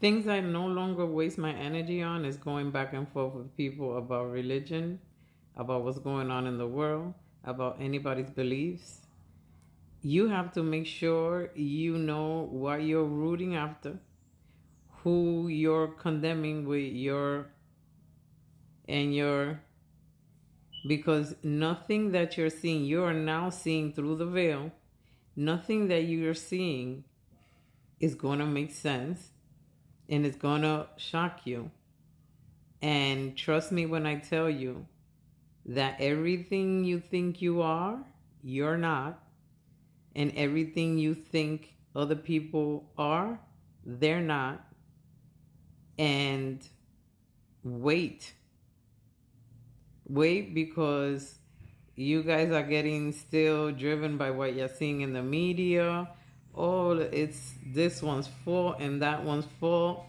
Things I no longer waste my energy on is going back and forth with people about religion, about what's going on in the world, about anybody's beliefs. You have to make sure you know what you're rooting after, who you're condemning with your, because nothing that you're seeing, you are now seeing through the veil. Nothing that you're seeing is going to make sense, and it's going to shock you. And trust me when I tell you that everything you think you are, you're not. And everything you think other people are, they're not. And wait. Wait, because you guys are getting still driven by what you're seeing in the media. Oh, it's this one's fault and that one's fault.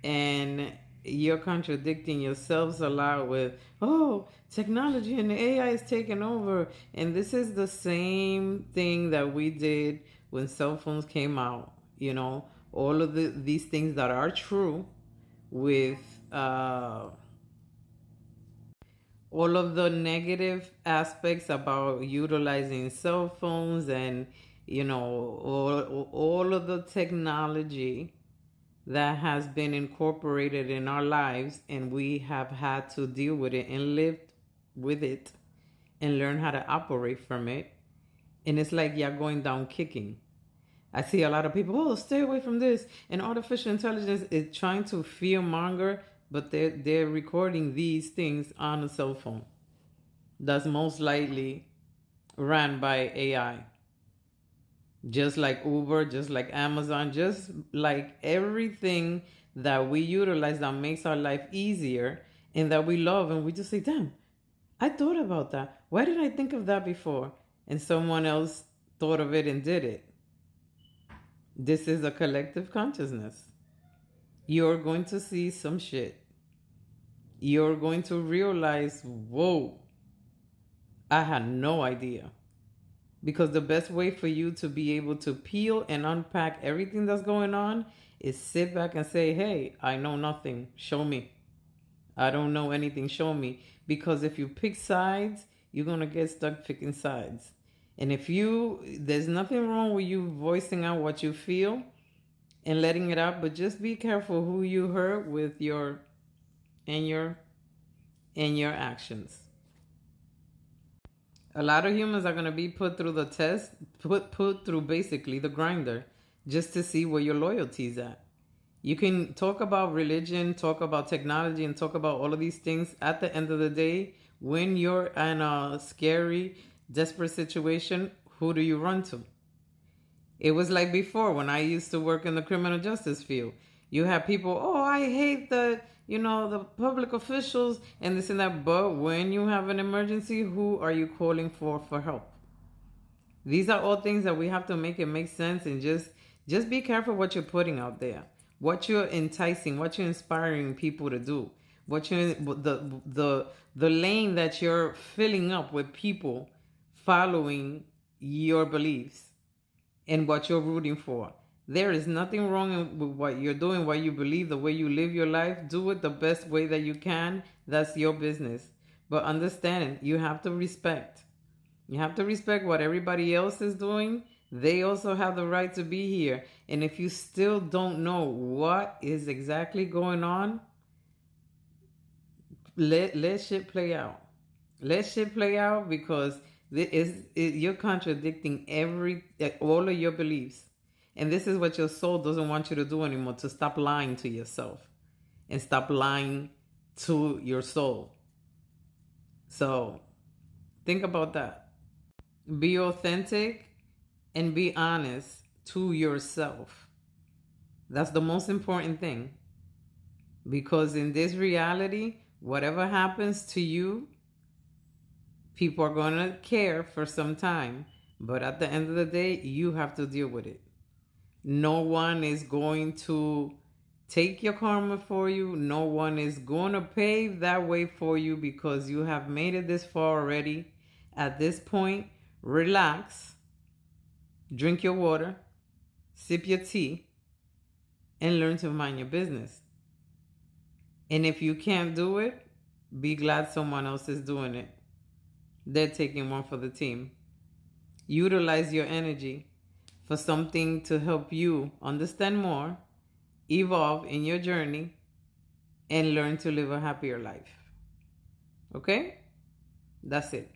And you're contradicting yourselves a lot with, oh, technology and AI is taking over. And this is the same thing that we did when cell phones came out. All of these things that are true with all of the negative aspects about utilizing cell phones and all of the technology that has been incorporated in our lives, and we have had to deal with it and live with it and learn how to operate from it. And it's like you're going down kicking. I see a lot of people, oh, stay away from this. And artificial intelligence is trying to fear monger, but they're recording these things on a cell phone that's most likely ran by AI. Just like Uber, just like Amazon, just like everything that we utilize that makes our life easier and that we love. And we just say, damn, I thought about that. Why did I think of that before? And someone else thought of it and did it. This is a collective consciousness. You're going to see some shit. You're going to realize, whoa, I had no idea. Because the best way for you to be able to peel and unpack everything that's going on is sit back and say, hey, I know nothing. Show me. I don't know anything. Show me. Because if you pick sides, you're going to get stuck picking sides. And there's nothing wrong with you voicing out what you feel and letting it out, but just be careful who you hurt with your actions. A lot of humans are going to be put through the test, put through basically the grinder, just to see where your loyalty is at. You can talk about religion, talk about technology, and talk about all of these things. At the end of the day, when you're in a scary, desperate situation, who do you run to? It was like before when I used to work in the criminal justice field. You have people, oh, I hate the public officials and this and that. But when you have an emergency, who are you calling for help? These are all things that we have to make it make sense, and just be careful what you're putting out there, what you're enticing, what you're inspiring people to do, what you're the lane that you're filling up with people following your beliefs and what you're rooting for. There is nothing wrong with what you're doing, what you believe, the way you live your life. Do it the best way that you can. That's your business. But understand, you have to respect. You have to respect what everybody else is doing. They also have the right to be here. And if you still don't know what is exactly going on, let shit play out. Let shit play out, because you're contradicting all of your beliefs. And this is what your soul doesn't want you to do anymore, to stop lying to yourself and stop lying to your soul. So think about that. Be authentic and be honest to yourself. That's the most important thing. Because in this reality, whatever happens to you, people are going to care for some time. But at the end of the day, you have to deal with it. No one is going to take your karma for you. No one is going to pave that way for you, because you have made it this far already. At this point, relax, drink your water, sip your tea, and learn to mind your business. And if you can't do it, be glad someone else is doing it. They're taking one for the team. Utilize your energy for something to help you understand more, evolve in your journey, and learn to live a happier life. Okay? That's it.